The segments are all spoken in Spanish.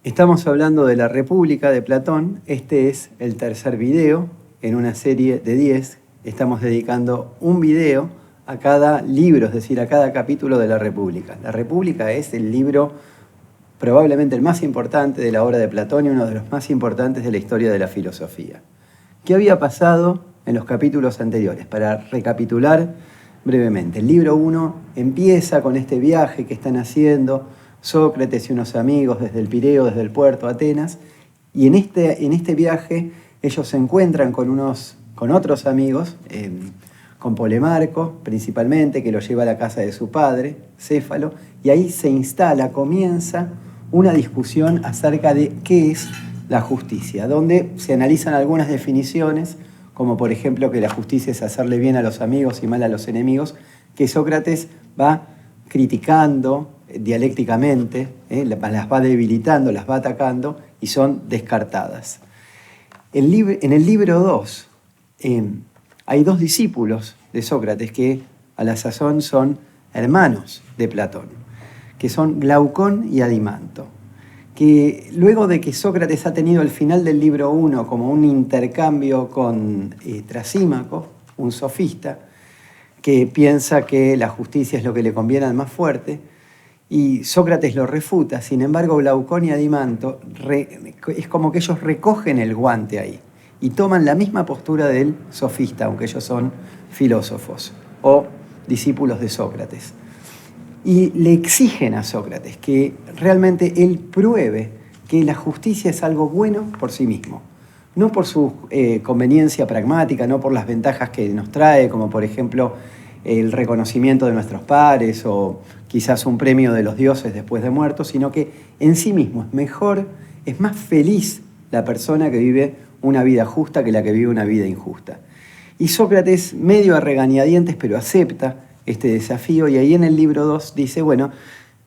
Estamos hablando de la República de Platón. Este es el tercer video en una serie de 10. Estamos dedicando un video a cada libro, es decir, a cada capítulo de la República. La República es el libro probablemente el más importante de la obra de Platón y uno de los más importantes de la historia de la filosofía. ¿Qué había pasado en los capítulos anteriores? Para recapitular brevemente, el libro 1 empieza con este viaje que están haciendo Sócrates y unos amigos desde el Pireo, desde el puerto a Atenas, y en este viaje ellos se encuentran con otros amigos, con Polemarco principalmente, que lo lleva a la casa de su padre, Céfalo, y ahí comienza una discusión acerca de qué es la justicia, donde se analizan algunas definiciones, como por ejemplo que la justicia es hacerle bien a los amigos y mal a los enemigos, que Sócrates va criticando dialécticamente, las va debilitando, las va atacando y son descartadas. En el libro 2 hay dos discípulos de Sócrates que a la sazón son hermanos de Platón, que son Glaucón y Adimanto, que luego de que Sócrates ha tenido al final del libro 1 como un intercambio con Trasímaco, un sofista, que piensa que la justicia es lo que le conviene al más fuerte, y Sócrates lo refuta. Sin embargo, Glaucón y Adimanto es como que ellos recogen el guante ahí y toman la misma postura del sofista, aunque ellos son filósofos o discípulos de Sócrates. Y le exigen a Sócrates que realmente él pruebe que la justicia es algo bueno por sí mismo, no por su conveniencia pragmática, no por las ventajas que nos trae, como por ejemplo el reconocimiento de nuestros pares o quizás un premio de los dioses después de muertos, sino que en sí mismo es mejor, es más feliz la persona que vive una vida justa que la que vive una vida injusta. Y Sócrates, medio a regañadientes, pero acepta este desafío, y ahí en el libro 2 dice, bueno,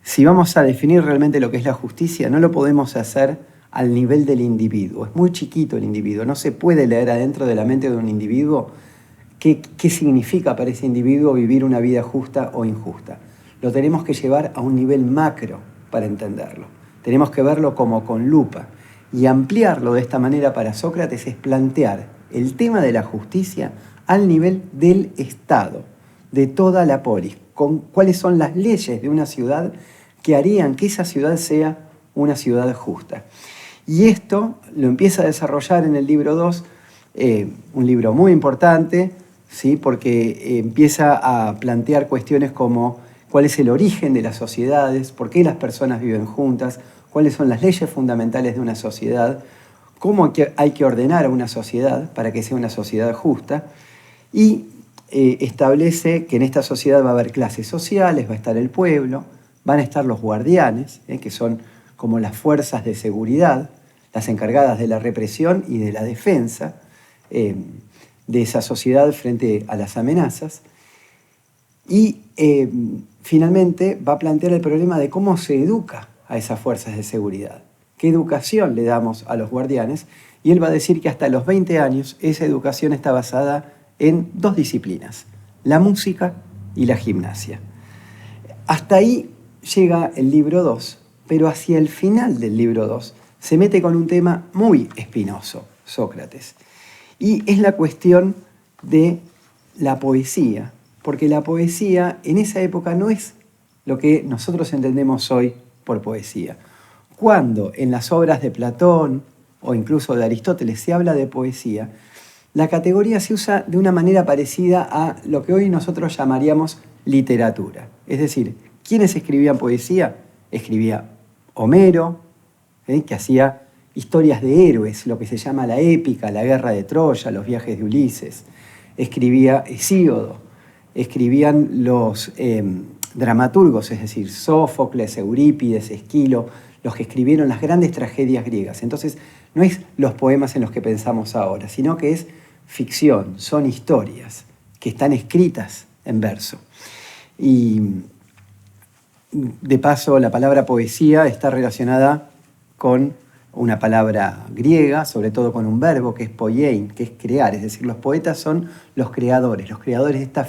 si vamos a definir realmente lo que es la justicia, no lo podemos hacer al nivel del individuo. Es muy chiquito el individuo, no se puede leer adentro de la mente de un individuo qué significa para ese individuo vivir una vida justa o injusta. Lo tenemos que llevar a un nivel macro para entenderlo. Tenemos que verlo como con lupa. Y ampliarlo de esta manera para Sócrates es plantear el tema de la justicia al nivel del Estado, de toda la polis, con cuáles son las leyes de una ciudad que harían que esa ciudad sea una ciudad justa. Y esto lo empieza a desarrollar en el libro 2, un libro muy importante, ¿sí? Porque empieza a plantear cuestiones como cuál es el origen de las sociedades, por qué las personas viven juntas, cuáles son las leyes fundamentales de una sociedad, cómo hay que ordenar a una sociedad para que sea una sociedad justa, y establece que en esta sociedad va a haber clases sociales, va a estar el pueblo, van a estar los guardianes, que son como las fuerzas de seguridad, las encargadas de la represión y de la defensa de esa sociedad frente a las amenazas. Y finalmente va a plantear el problema de cómo se educa a esas fuerzas de seguridad, qué educación le damos a los guardianes, y él va a decir que hasta los 20 años esa educación está basada en dos disciplinas, la música y la gimnasia. Hasta ahí llega el libro 2, pero hacia el final del libro 2 se mete con un tema muy espinoso, Sócrates, y es la cuestión de la poesía, porque la poesía en esa época no es lo que nosotros entendemos hoy por poesía. Cuando en las obras de Platón o incluso de Aristóteles se habla de poesía, la categoría se usa de una manera parecida a lo que hoy nosotros llamaríamos literatura. Es decir, ¿quiénes escribían poesía? Escribía Homero, que hacía historias de héroes, lo que se llama la épica, la guerra de Troya, los viajes de Ulises. Escribía Hesíodo, escribían los dramaturgos, es decir, Sófocles, Eurípides, Esquilo, los que escribieron las grandes tragedias griegas. Entonces, no es los poemas en los que pensamos ahora, sino que es ficción, son historias que están escritas en verso. Y de paso, la palabra poesía está relacionada con una palabra griega, sobre todo con un verbo que es poiein, que es crear. Es decir, los poetas son los creadores de estas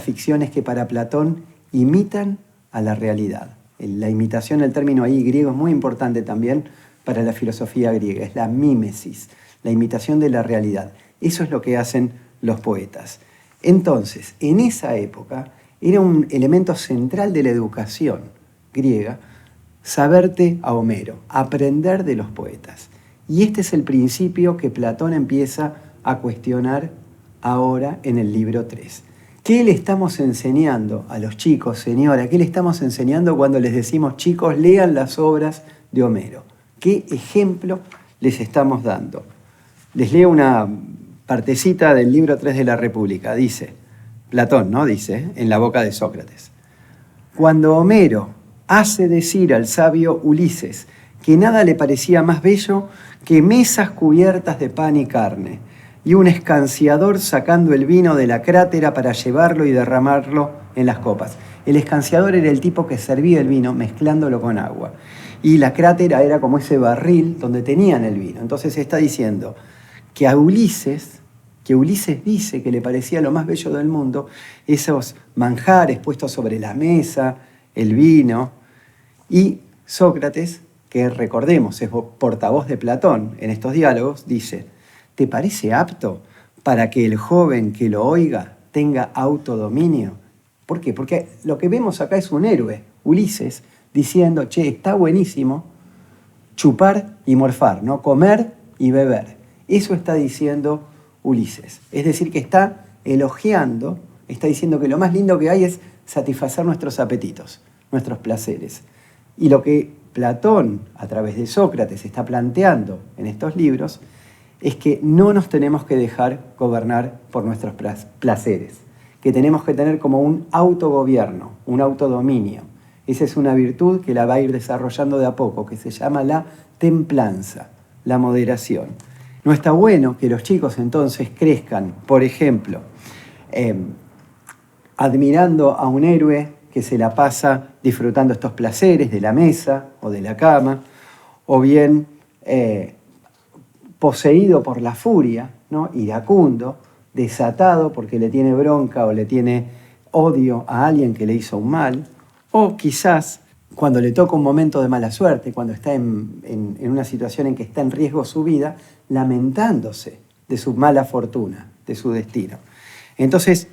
ficciones que para Platón imitan a la realidad. La imitación, el término ahí griego es muy importante también para la filosofía griega, es la mímesis, la imitación de la realidad. Eso es lo que hacen los poetas. Entonces, en esa época era un elemento central de la educación griega saberte a Homero, aprender de los poetas. Y este es el principio que Platón empieza a cuestionar ahora en el libro 3. ¿Qué le estamos enseñando a los chicos, señora? ¿Qué le estamos enseñando cuando les decimos, chicos, lean las obras de Homero? ¿Qué ejemplo les estamos dando? Les leo una partecita del libro 3 de la República. Dice, Platón, ¿no? Dice, en la boca de Sócrates. Cuando Homero hace decir al sabio Ulises que nada le parecía más bello que mesas cubiertas de pan y carne, y un escanciador sacando el vino de la crátera para llevarlo y derramarlo en las copas. El escanciador era el tipo que servía el vino mezclándolo con agua. Y la crátera era como ese barril donde tenían el vino. Entonces está diciendo que Ulises dice que le parecía lo más bello del mundo esos manjares puestos sobre la mesa, el vino. Y Sócrates, que recordemos es portavoz de Platón en estos diálogos, dice, ¿te parece apto para que el joven que lo oiga tenga autodominio? ¿Por qué? Porque lo que vemos acá es un héroe, Ulises, diciendo, che, está buenísimo chupar y morfar, ¿no? Comer y beber. Eso está diciendo Ulises. Es decir, que está elogiando, está diciendo que lo más lindo que hay es satisfacer nuestros apetitos, nuestros placeres. Y lo que Platón, a través de Sócrates, está planteando en estos libros es que no nos tenemos que dejar gobernar por nuestros placeres, que tenemos que tener como un autogobierno, un autodominio. Esa es una virtud que la va a ir desarrollando de a poco, que se llama la templanza, la moderación. No está bueno que los chicos entonces crezcan, por ejemplo, admirando a un héroe que se la pasa disfrutando estos placeres de la mesa o de la cama, o bien poseído por la furia, ¿no? Iracundo, desatado porque le tiene bronca o le tiene odio a alguien que le hizo un mal, o quizás cuando le toca un momento de mala suerte, cuando está en una situación en que está en riesgo su vida, lamentándose de su mala fortuna, de su destino. Entonces,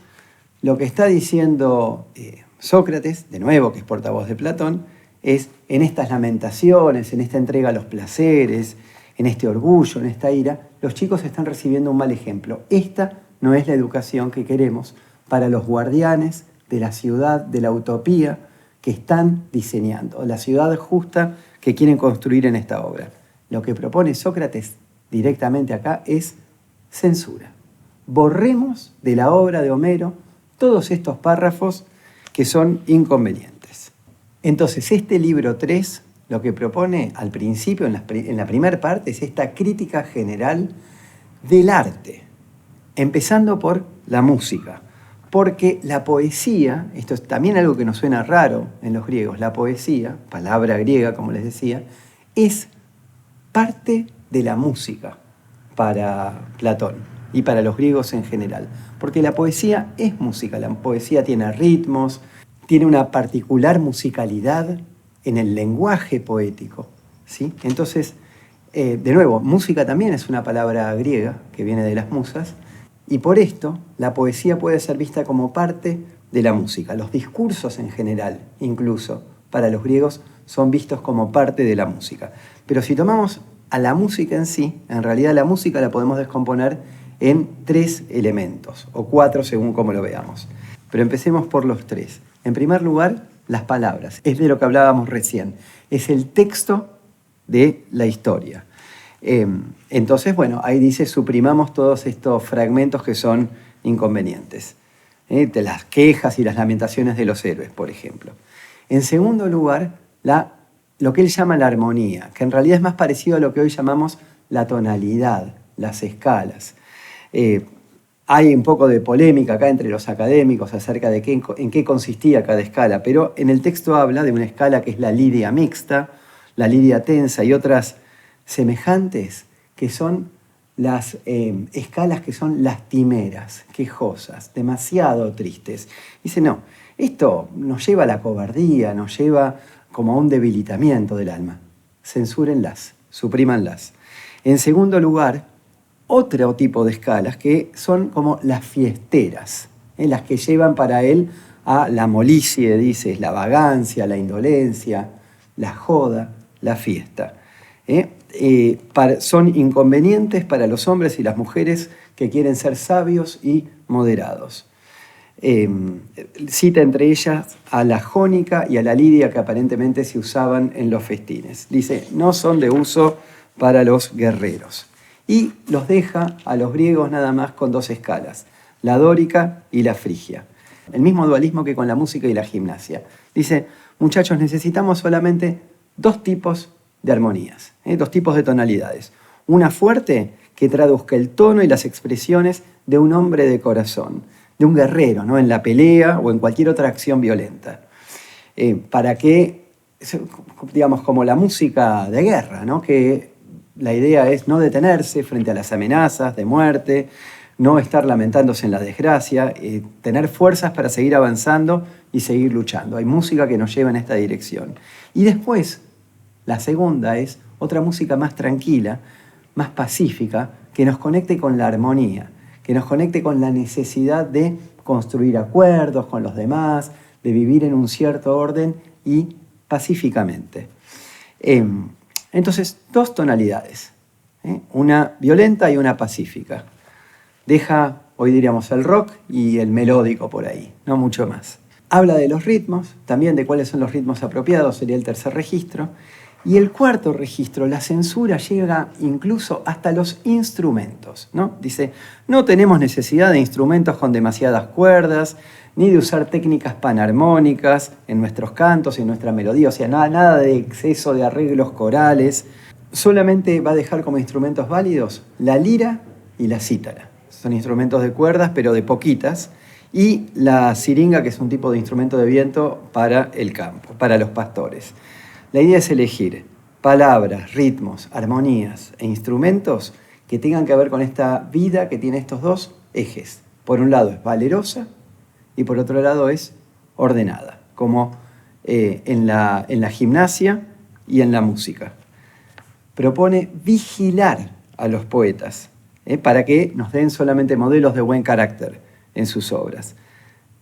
lo que está diciendo Sócrates, de nuevo, que es portavoz de Platón, es en estas lamentaciones, en esta entrega a los placeres, en este orgullo, en esta ira, los chicos están recibiendo un mal ejemplo. Esta no es la educación que queremos para los guardianes de la ciudad, de la utopía que están diseñando, la ciudad justa que quieren construir en esta obra. Lo que propone Sócrates directamente acá es censura. Borremos de la obra de Homero todos estos párrafos que son inconvenientes. Entonces, este libro 3 lo que propone al principio, en la primera parte, es esta crítica general del arte, empezando por la música. Porque la poesía, esto es también algo que nos suena raro en los griegos, la poesía, palabra griega como les decía, es parte de la música para Platón y para los griegos en general. Porque la poesía es música, la poesía tiene ritmos, tiene una particular musicalidad en el lenguaje poético, ¿sí? Entonces, de nuevo, música también es una palabra griega que viene de las musas, y por esto la poesía puede ser vista como parte de la música. Los discursos en general, incluso, para los griegos, son vistos como parte de la música. Pero si tomamos a la música en sí, en realidad la música la podemos descomponer en 3 elementos, o 4 según como lo veamos. Pero empecemos por los 3. En primer lugar, las palabras. Es de lo que hablábamos recién. Es el texto de la historia. Entonces, bueno, ahí dice, suprimamos todos estos fragmentos que son inconvenientes. De las quejas y las lamentaciones de los héroes, por ejemplo. En segundo lugar, lo que él llama la armonía, que en realidad es más parecido a lo que hoy llamamos la tonalidad, las escalas. Hay un poco de polémica acá entre los académicos acerca de en qué consistía cada escala, pero en el texto habla de una escala que es la lidia mixta, la lidia tensa y otras semejantes que son las escalas que son lastimeras, quejosas, demasiado tristes. Dice, no, esto nos lleva a la cobardía, nos lleva como a un debilitamiento del alma. Censúrenlas, suprímanlas. En segundo lugar, otro tipo de escalas que son como las fiesteras, las que llevan para él a la molicie, dice, la vagancia, la indolencia, la joda, la fiesta. Son inconvenientes para los hombres y las mujeres que quieren ser sabios y moderados. Cita entre ellas a la jónica y a la lidia que aparentemente se usaban en los festines. Dice, no son de uso para los guerreros. Y los deja a los griegos nada más con dos escalas, la dórica y la frigia. El mismo dualismo que con la música y la gimnasia. Dice, muchachos, necesitamos solamente dos tipos de armonías, dos tipos de tonalidades. Una fuerte que traduzca el tono y las expresiones de un hombre de corazón, de un guerrero, ¿no? En la pelea o en cualquier otra acción violenta. Para que, digamos, como la música de guerra, ¿no? Que la idea es no detenerse frente a las amenazas de muerte, no estar lamentándose en la desgracia, tener fuerzas para seguir avanzando y seguir luchando. Hay música que nos lleva en esta dirección. Y después, la segunda es otra música más tranquila, más pacífica, que nos conecte con la armonía, que nos conecte con la necesidad de construir acuerdos con los demás, de vivir en un cierto orden y pacíficamente. Entonces, dos tonalidades, una violenta y una pacífica. Deja, hoy diríamos, el rock y el melódico por ahí, no mucho más. Habla de los ritmos, también de cuáles son los ritmos apropiados, sería el tercer registro. Y el cuarto registro, la censura llega incluso hasta los instrumentos, ¿no? Dice, no tenemos necesidad de instrumentos con demasiadas cuerdas, ni de usar técnicas panarmónicas en nuestros cantos y en nuestra melodía, o sea, nada de exceso de arreglos corales. Solamente va a dejar como instrumentos válidos la lira y la cítara. Son instrumentos de cuerdas, pero de poquitas, y la siringa, que es un tipo de instrumento de viento para el campo, para los pastores. La idea es elegir palabras, ritmos, armonías e instrumentos que tengan que ver con esta vida que tiene estos dos ejes. Por un lado es valerosa y por otro lado es ordenada, como en la gimnasia y en la música. Propone vigilar a los poetas para que nos den solamente modelos de buen carácter en sus obras.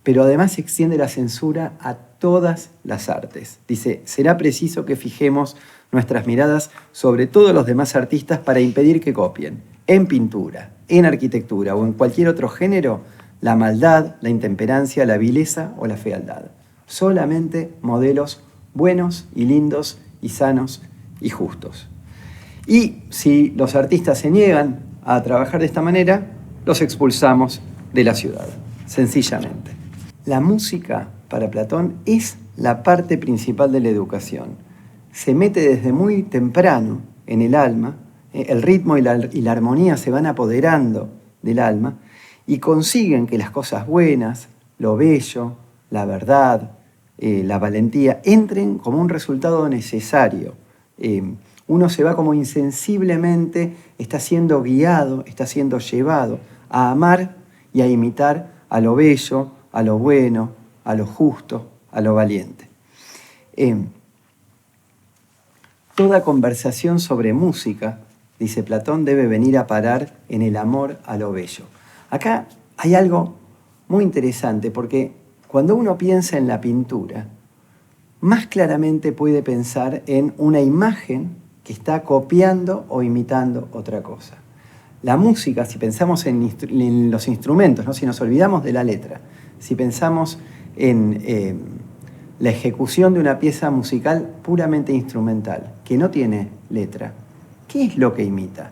Pero además extiende la censura a todas las artes. Dice, será preciso que fijemos nuestras miradas sobre todos los demás artistas para impedir que copien, en pintura, en arquitectura o en cualquier otro género, la maldad, la intemperancia, la vileza o la fealdad. Solamente modelos buenos y lindos y sanos y justos. Y si los artistas se niegan a trabajar de esta manera, los expulsamos de la ciudad, sencillamente. La música, para Platón, es la parte principal de la educación. Se mete desde muy temprano en el alma, el ritmo y la armonía se van apoderando del alma y consiguen que las cosas buenas, lo bello, la verdad, la valentía, entren como un resultado necesario. Uno se va como insensiblemente, está siendo guiado, está siendo llevado a amar y a imitar a lo bello, a lo bueno, a lo justo, a lo valiente. Toda conversación sobre música, dice Platón, debe venir a parar en el amor a lo bello. Acá hay algo muy interesante, porque cuando uno piensa en la pintura, más claramente puede pensar en una imagen que está copiando o imitando otra cosa. La música, si pensamos en los instrumentos, ¿no? Si nos olvidamos de la letra, si pensamos en la ejecución de una pieza musical puramente instrumental, que no tiene letra, ¿qué es lo que imita?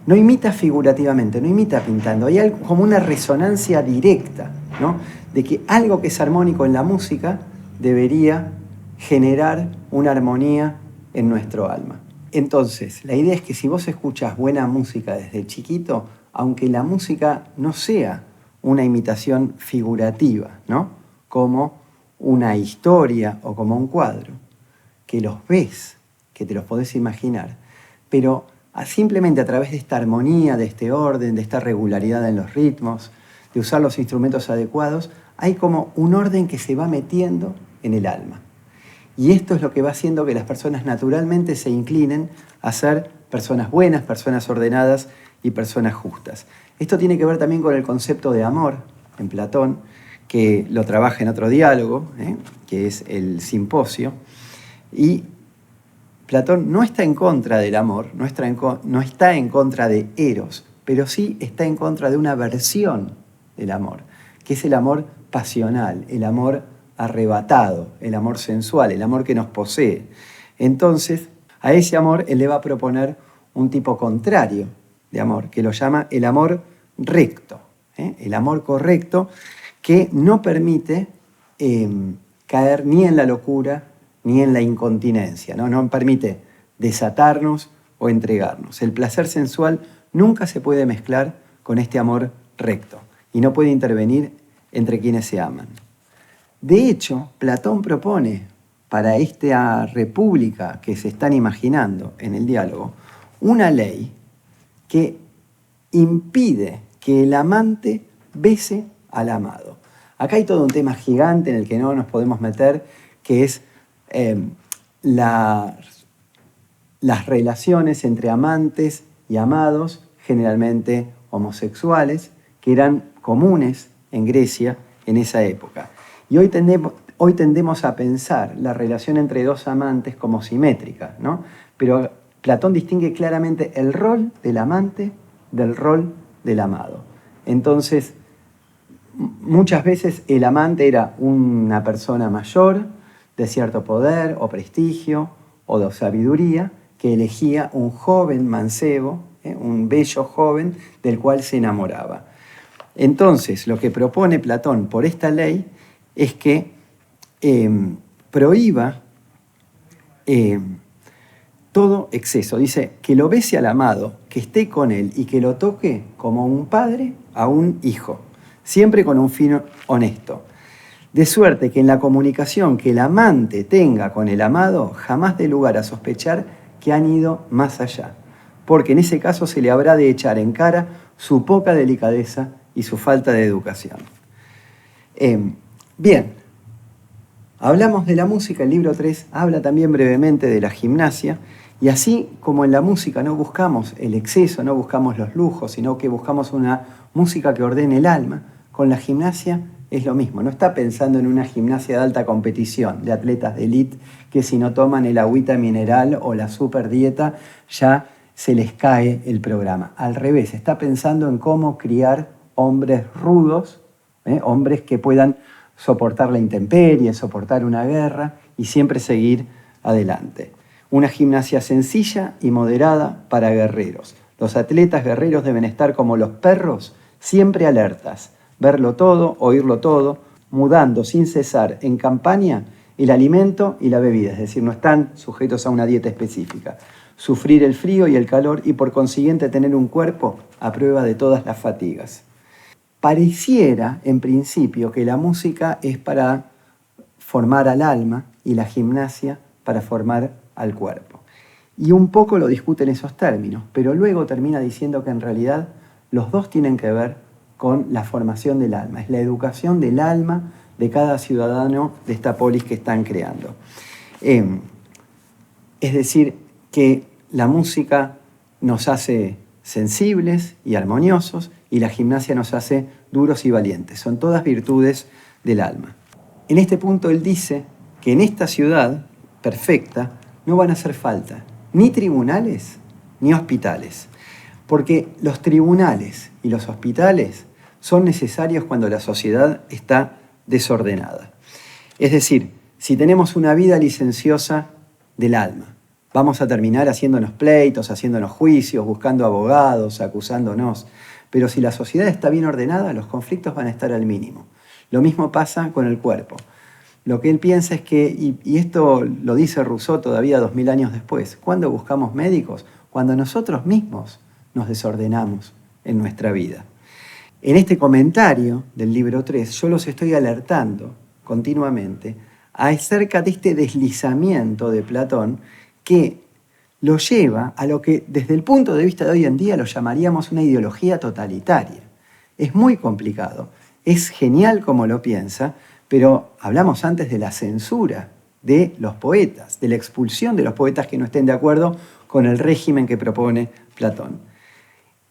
No imita figurativamente, no imita pintando. Hay algo, como una resonancia directa, ¿no? De que algo que es armónico en la música debería generar una armonía en nuestro alma. Entonces, la idea es que si vos escuchás buena música desde chiquito, aunque la música no sea una imitación figurativa, ¿no? Como una historia o como un cuadro, que los ves, que te los podés imaginar, pero simplemente a través de esta armonía, de este orden, de esta regularidad en los ritmos, de usar los instrumentos adecuados, hay como un orden que se va metiendo en el alma. Y esto es lo que va haciendo que las personas naturalmente se inclinen a ser personas buenas, personas ordenadas y personas justas. Esto tiene que ver también con el concepto de amor en Platón, que lo trabaja en otro diálogo, que es el Simposio. Y Platón no está en contra del amor, no está en contra de Eros, pero sí está en contra de una versión del amor, que es el amor pasional, el amor arrebatado, el amor sensual, el amor que nos posee. Entonces, a ese amor él le va a proponer un tipo contrario de amor, que lo llama el amor recto, el amor correcto, que no permite caer ni en la locura ni en la incontinencia, no permite desatarnos o entregarnos. El placer sensual nunca se puede mezclar con este amor recto y no puede intervenir entre quienes se aman. De hecho, Platón propone para esta república que se están imaginando en el diálogo una ley que impide que el amante bese al amado. Acá hay todo un tema gigante en el que no nos podemos meter, que es las relaciones entre amantes y amados, generalmente homosexuales, que eran comunes en Grecia en esa época. Y hoy tendemos a pensar la relación entre dos amantes como simétrica, ¿no? Pero Platón distingue claramente el rol del amante del rol del amado. Entonces, muchas veces el amante era una persona mayor, de cierto poder o prestigio o de sabiduría, que elegía un joven mancebo, un bello joven del cual se enamoraba. Entonces, lo que propone Platón por esta ley es que prohíba todo exceso. Dice que lo bese al amado, que esté con él y que lo toque como un padre a un hijo, siempre con un fin honesto. De suerte que en la comunicación que el amante tenga con el amado jamás dé lugar a sospechar que han ido más allá, porque en ese caso se le habrá de echar en cara su poca delicadeza y su falta de educación. Bien, hablamos de la música, el libro 3 habla también brevemente de la gimnasia, y así como en la música no buscamos el exceso, no buscamos los lujos, sino que buscamos una música que ordene el alma, con la gimnasia es lo mismo. No está pensando en una gimnasia de alta competición, de atletas de élite, que si no toman el agüita mineral o la superdieta, ya se les cae el programa. Al revés, está pensando en cómo criar hombres rudos, hombres que puedan soportar la intemperie, soportar una guerra y siempre seguir adelante. Una gimnasia sencilla y moderada para guerreros. Los atletas guerreros deben estar como los perros, siempre alertas, verlo todo, oírlo todo, mudando sin cesar en campaña el alimento y la bebida, es decir, no están sujetos a una dieta específica. Sufrir el frío y el calor y por consiguiente tener un cuerpo a prueba de todas las fatigas. Pareciera, en principio, que la música es para formar al alma y la gimnasia para formar al cuerpo. Y un poco lo discute en esos términos, pero luego termina diciendo que en realidad los dos tienen que ver con la formación del alma, es la educación del alma de cada ciudadano de esta polis que están creando. Es decir, que la música nos hace sensibles y armoniosos, y la gimnasia nos hace duros y valientes. Son todas virtudes del alma. En este punto él dice que en esta ciudad perfecta no van a hacer falta ni tribunales ni hospitales, porque los tribunales y los hospitales son necesarios cuando la sociedad está desordenada. Es decir, si tenemos una vida licenciosa del alma, vamos a terminar haciéndonos pleitos, haciéndonos juicios, buscando abogados, acusándonos. Pero si la sociedad está bien ordenada, los conflictos van a estar al mínimo. Lo mismo pasa con el cuerpo. Lo que él piensa es que, y esto lo dice Rousseau todavía 2000 años después, ¿cuándo buscamos médicos? Cuando nosotros mismos nos desordenamos en nuestra vida. En este comentario del libro 3, yo los estoy alertando continuamente acerca de este deslizamiento de Platón que lo lleva a lo que desde el punto de vista de hoy en día lo llamaríamos una ideología totalitaria. Es muy complicado, es genial como lo piensa, pero hablamos antes de la censura de los poetas, de la expulsión de los poetas que no estén de acuerdo con el régimen que propone Platón.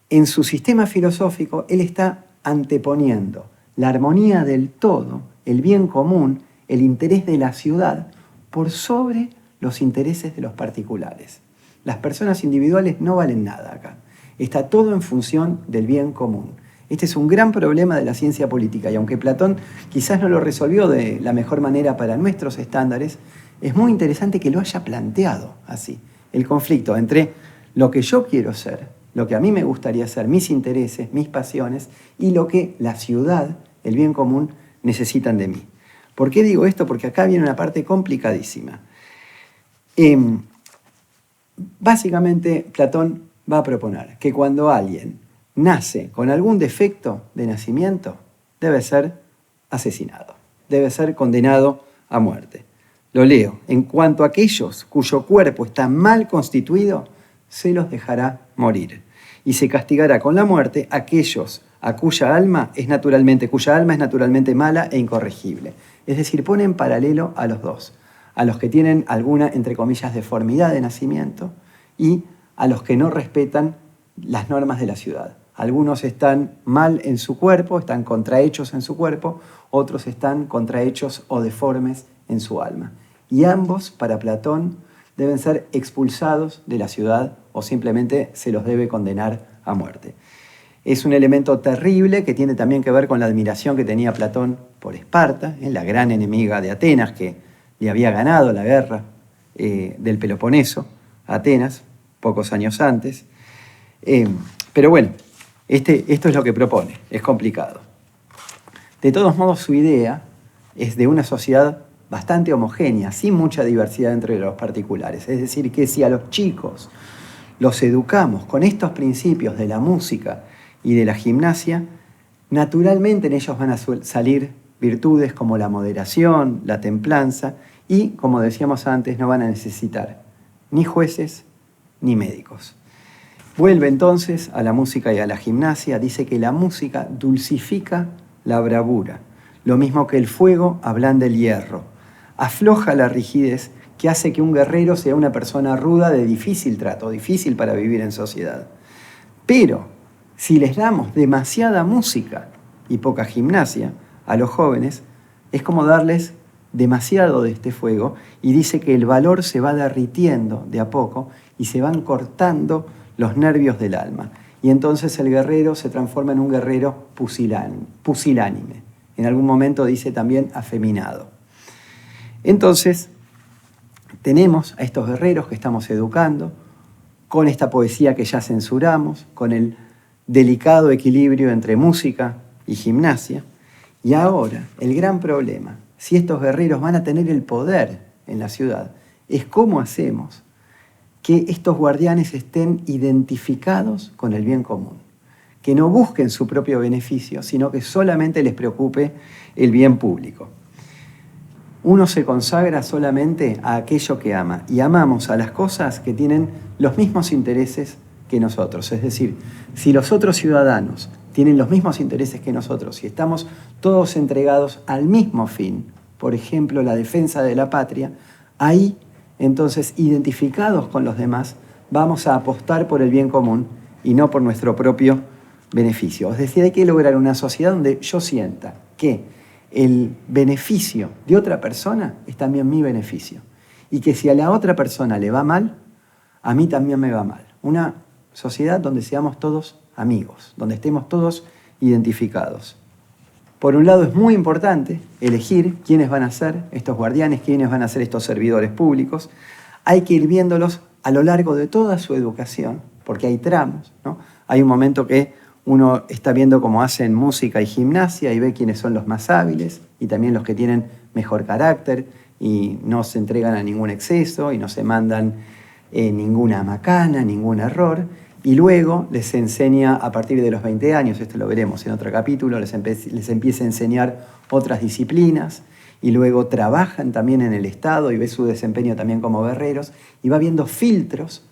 En su sistema filosófico, él está anteponiendo la armonía del todo, el bien común, el interés de la ciudad, por sobre los intereses de los particulares. Las personas individuales no valen nada acá. Está todo en función del bien común. Este es un gran problema de la ciencia política y aunque Platón quizás no lo resolvió de la mejor manera para nuestros estándares, es muy interesante que lo haya planteado así. El conflicto entre lo que yo quiero ser, lo que a mí me gustaría ser, mis intereses, mis pasiones y lo que la ciudad, el bien común, necesitan de mí. ¿Por qué digo esto? Porque acá viene una parte complicadísima. Básicamente, Platón va a proponer que cuando alguien nace con algún defecto de nacimiento, debe ser asesinado, debe ser condenado a muerte. Lo leo. En cuanto a aquellos cuyo cuerpo está mal constituido, se los dejará morir. Y se castigará con la muerte a aquellos a cuya alma es naturalmente mala e incorregible. Es decir, pone en paralelo a los dos, a los que tienen alguna, entre comillas, deformidad de nacimiento y a los que no respetan las normas de la ciudad. Algunos están mal en su cuerpo, están contrahechos en su cuerpo, otros están contrahechos o deformes en su alma. Y ambos, para Platón, deben ser expulsados de la ciudad o simplemente se los debe condenar a muerte. Es un elemento terrible que tiene también que ver con la admiración que tenía Platón por Esparta, la gran enemiga de Atenas que le había ganado la guerra del Peloponeso a Atenas pocos años antes. Pero bueno, esto es lo que propone, es complicado. De todos modos, su idea es de una sociedad bastante homogénea, sin mucha diversidad entre los particulares. Es decir, que si a los chicos los educamos con estos principios de la música y de la gimnasia, naturalmente en ellos van a salir virtudes como la moderación, la templanza y, como decíamos antes, no van a necesitar ni jueces ni médicos. Vuelve entonces a la música y a la gimnasia, dice que la música dulcifica la bravura, lo mismo que el fuego ablanda el hierro, afloja la rigidez que hace que un guerrero sea una persona ruda de difícil trato, difícil para vivir en sociedad. Pero si les damos demasiada música y poca gimnasia a los jóvenes, es como darles demasiado de este fuego y dice que el valor se va derritiendo de a poco y se van cortando los nervios del alma. Y entonces el guerrero se transforma en un guerrero pusilánime. En algún momento dice también afeminado. Entonces, tenemos a estos guerreros que estamos educando, con esta poesía que ya censuramos, con el delicado equilibrio entre música y gimnasia. Y ahora, el gran problema, si estos guerreros van a tener el poder en la ciudad, es cómo hacemos que estos guardianes estén identificados con el bien común, que no busquen su propio beneficio, sino que solamente les preocupe el bien público. Uno se consagra solamente a aquello que ama y amamos a las cosas que tienen los mismos intereses que nosotros. Es decir, si los otros ciudadanos tienen los mismos intereses que nosotros y estamos todos entregados al mismo fin, por ejemplo, la defensa de la patria, ahí, entonces, identificados con los demás, vamos a apostar por el bien común y no por nuestro propio beneficio. Es decir, hay que lograr una sociedad donde yo sienta que el beneficio de otra persona es también mi beneficio. Y que si a la otra persona le va mal, a mí también me va mal. Una sociedad donde seamos todos amigos, donde estemos todos identificados. Por un lado es muy importante elegir quiénes van a ser estos guardianes, quiénes van a ser estos servidores públicos. Hay que ir viéndolos a lo largo de toda su educación, porque hay tramos, ¿no? Hay un momento que uno está viendo cómo hacen música y gimnasia y ve quiénes son los más hábiles y también los que tienen mejor carácter y no se entregan a ningún exceso y no se mandan ninguna macana, ningún error. Y luego les enseña a partir de los 20 años, esto lo veremos en otro capítulo, les empieza a enseñar otras disciplinas y luego trabajan también en el Estado y ve su desempeño también como guerreros y va viendo filtros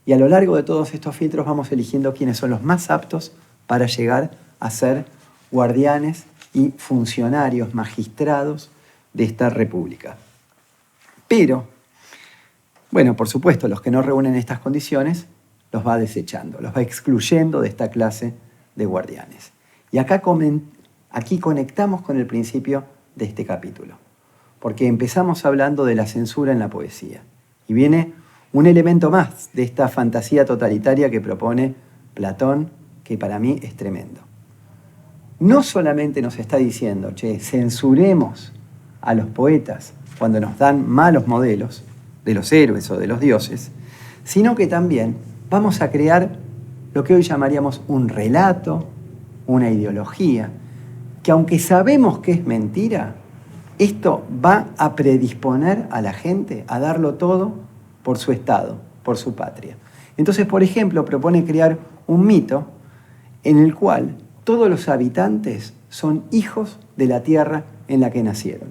Y a lo largo de todos estos filtros vamos eligiendo quiénes son los más aptos para llegar a ser guardianes y funcionarios magistrados de esta república. Pero, bueno, por supuesto, los que no reúnen estas condiciones los va desechando, los va excluyendo de esta clase de guardianes. Y aquí conectamos con el principio de este capítulo, porque empezamos hablando de la censura en la poesía. Y viene un elemento más de esta fantasía totalitaria que propone Platón, que para mí es tremendo. No solamente nos está diciendo, censuremos a los poetas cuando nos dan malos modelos de los héroes o de los dioses, sino que también vamos a crear lo que hoy llamaríamos un relato, una ideología, que aunque sabemos que es mentira, esto va a predisponer a la gente a darlo todo por su Estado, por su patria. Entonces, por ejemplo, propone crear un mito en el cual todos los habitantes son hijos de la tierra en la que nacieron.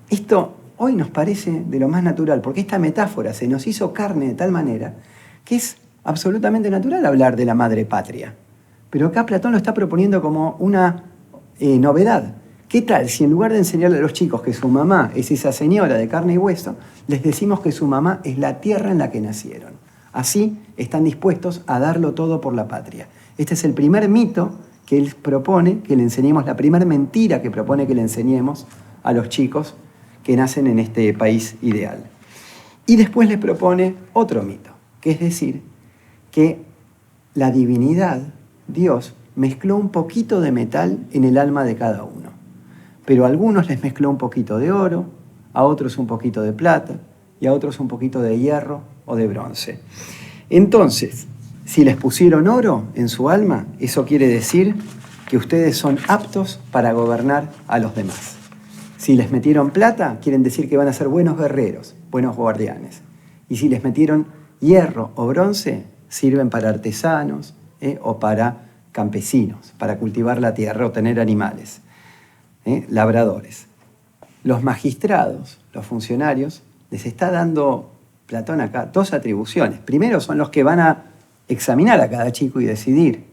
Esto hoy nos parece de lo más natural, porque esta metáfora se nos hizo carne de tal manera que es absolutamente natural hablar de la madre patria. Pero acá Platón lo está proponiendo como una novedad. ¿Qué tal si en lugar de enseñarle a los chicos que su mamá es esa señora de carne y hueso, les decimos que su mamá es la tierra en la que nacieron? Así están dispuestos a darlo todo por la patria. Este es el primer mito que él propone que le enseñemos, la primera mentira que propone que le enseñemos a los chicos que nacen en este país ideal. Y después les propone otro mito, que es decir, que la divinidad, Dios, mezcló un poquito de metal en el alma de cada uno. Pero a algunos les mezcló un poquito de oro, a otros un poquito de plata y a otros un poquito de hierro o de bronce. Entonces, si les pusieron oro en su alma, eso quiere decir que ustedes son aptos para gobernar a los demás. Si les metieron plata, quieren decir que van a ser buenos guerreros, buenos guardianes. Y si les metieron hierro o bronce, sirven para artesanos o para campesinos, para cultivar la tierra o tener animales, labradores. Los magistrados, los funcionarios, les está dando Platón acá dos atribuciones. Primero son los que van a examinar a cada chico y decidir,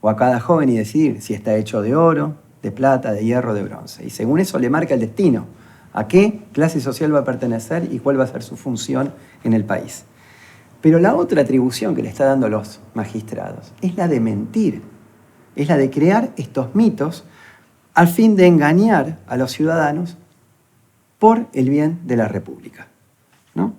o a cada joven y decidir si está hecho de oro, de plata, de hierro, de bronce. Y según eso le marca el destino, a qué clase social va a pertenecer y cuál va a ser su función en el país. Pero la otra atribución que le está dando los magistrados es la de mentir, es la de crear estos mitos al fin de engañar a los ciudadanos por el bien de la República, ¿no?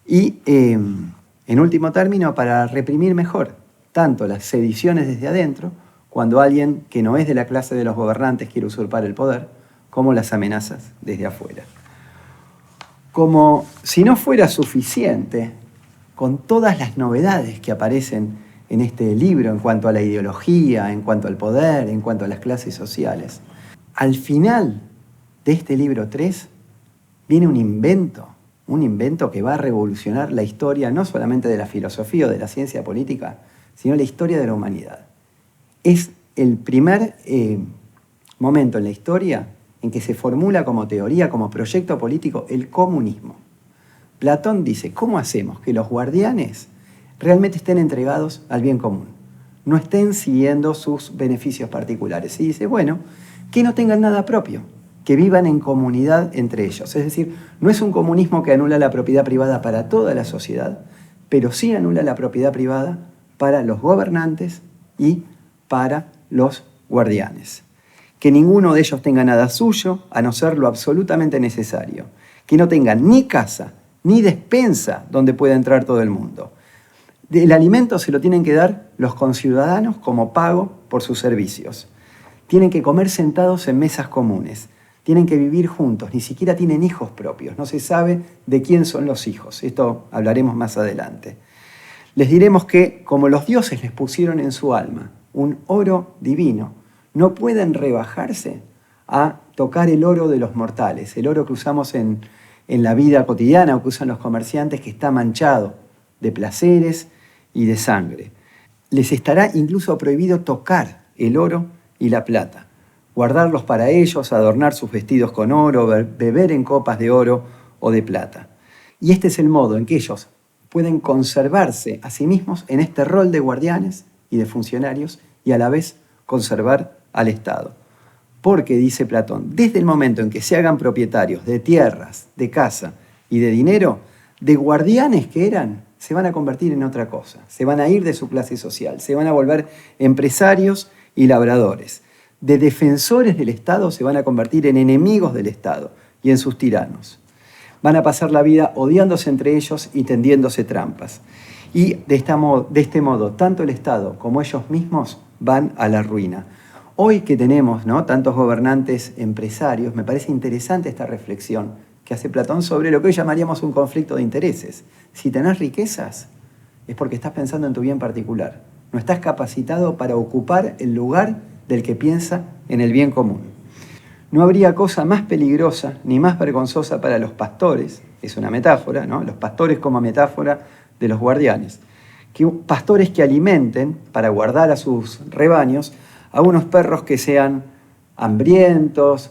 Y, en último término, para reprimir mejor tanto las sediciones desde adentro, cuando alguien que no es de la clase de los gobernantes quiere usurpar el poder, como las amenazas desde afuera. Como si no fuera suficiente, con todas las novedades que aparecen en este libro en cuanto a la ideología, en cuanto al poder, en cuanto a las clases sociales, al final de este libro 3 viene un invento que va a revolucionar la historia no solamente de la filosofía o de la ciencia política, sino la historia de la humanidad. Es el primer momento en la historia en que se formula como teoría, como proyecto político, el comunismo. Platón dice, ¿cómo hacemos que los guardianes realmente estén entregados al bien común? No estén siguiendo sus beneficios particulares. Y dice, bueno, que no tengan nada propio, que vivan en comunidad entre ellos. Es decir, no es un comunismo que anula la propiedad privada para toda la sociedad, pero sí anula la propiedad privada para los gobernantes y para los guardianes. Que ninguno de ellos tenga nada suyo, a no ser lo absolutamente necesario. Que no tengan ni casa, ni despensa donde pueda entrar todo el mundo. El alimento se lo tienen que dar los conciudadanos como pago por sus servicios. Tienen que comer sentados en mesas comunes. Tienen que vivir juntos. Ni siquiera tienen hijos propios. No se sabe de quién son los hijos. Esto hablaremos más adelante. Les diremos que, como los dioses les pusieron en su alma un oro divino, no pueden rebajarse a tocar el oro de los mortales, el oro que usamos en la vida cotidiana o que usan los comerciantes, que está manchado de placeres y de sangre. Les estará incluso prohibido tocar el oro y la plata, guardarlos para ellos, adornar sus vestidos con oro, beber en copas de oro o de plata. Y este es el modo en que ellos, pueden conservarse a sí mismos en este rol de guardianes y de funcionarios y a la vez conservar al Estado. Porque, dice Platón, desde el momento en que se hagan propietarios de tierras, de casa y de dinero, de guardianes que eran, se van a convertir en otra cosa, se van a ir de su clase social, se van a volver empresarios y labradores. De defensores del Estado se van a convertir en enemigos del Estado y en sus tiranos. Van a pasar la vida odiándose entre ellos y tendiéndose trampas. Y de este modo, tanto el Estado como ellos mismos van a la ruina. Hoy que tenemos, ¿no?, tantos gobernantes empresarios, me parece interesante esta reflexión que hace Platón sobre lo que hoy llamaríamos un conflicto de intereses. Si tenés riquezas, es porque estás pensando en tu bien particular. No estás capacitado para ocupar el lugar del que piensa en el bien común. No habría cosa más peligrosa ni más vergonzosa para los pastores, es una metáfora, ¿no?, los pastores como metáfora de los guardianes, que pastores que alimenten, para guardar a sus rebaños, a unos perros que sean hambrientos,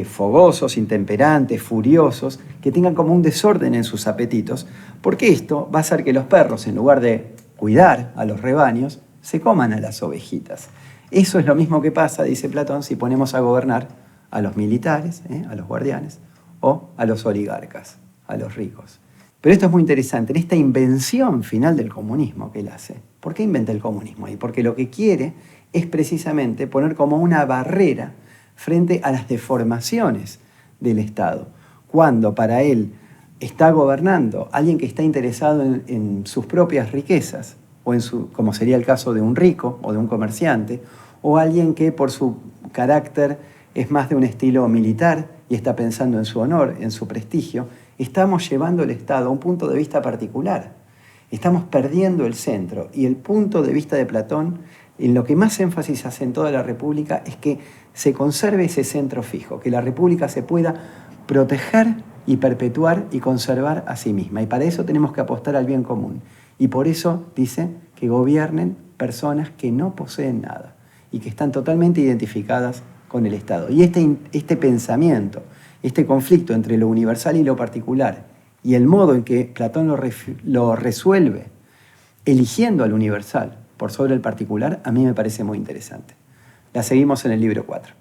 fogosos, intemperantes, furiosos, que tengan como un desorden en sus apetitos, porque esto va a hacer que los perros, en lugar de cuidar a los rebaños, se coman a las ovejitas. Eso es lo mismo que pasa, dice Platón, si ponemos a gobernar a los militares, a los guardianes, o a los oligarcas, a los ricos. Pero esto es muy interesante, en esta invención final del comunismo que él hace. ¿Por qué inventa el comunismo ahí? Porque lo que quiere es precisamente poner como una barrera frente a las deformaciones del Estado. Cuando para él está gobernando alguien que está interesado en sus propias riquezas, o como sería el caso de un rico o de un comerciante, o alguien que por su carácter es más de un estilo militar y está pensando en su honor, en su prestigio, estamos llevando el Estado a un punto de vista particular. Estamos perdiendo el centro, y el punto de vista de Platón, en lo que más énfasis hace en toda la República, es que se conserve ese centro fijo, que la República se pueda proteger y perpetuar y conservar a sí misma. Y para eso tenemos que apostar al bien común. Y por eso dice que gobiernen personas que no poseen nada y que están totalmente identificadas con el Estado. Y este pensamiento, este conflicto entre lo universal y lo particular, y el modo en que Platón lo resuelve, eligiendo al universal por sobre el particular, a mí me parece muy interesante. La seguimos en el libro 4.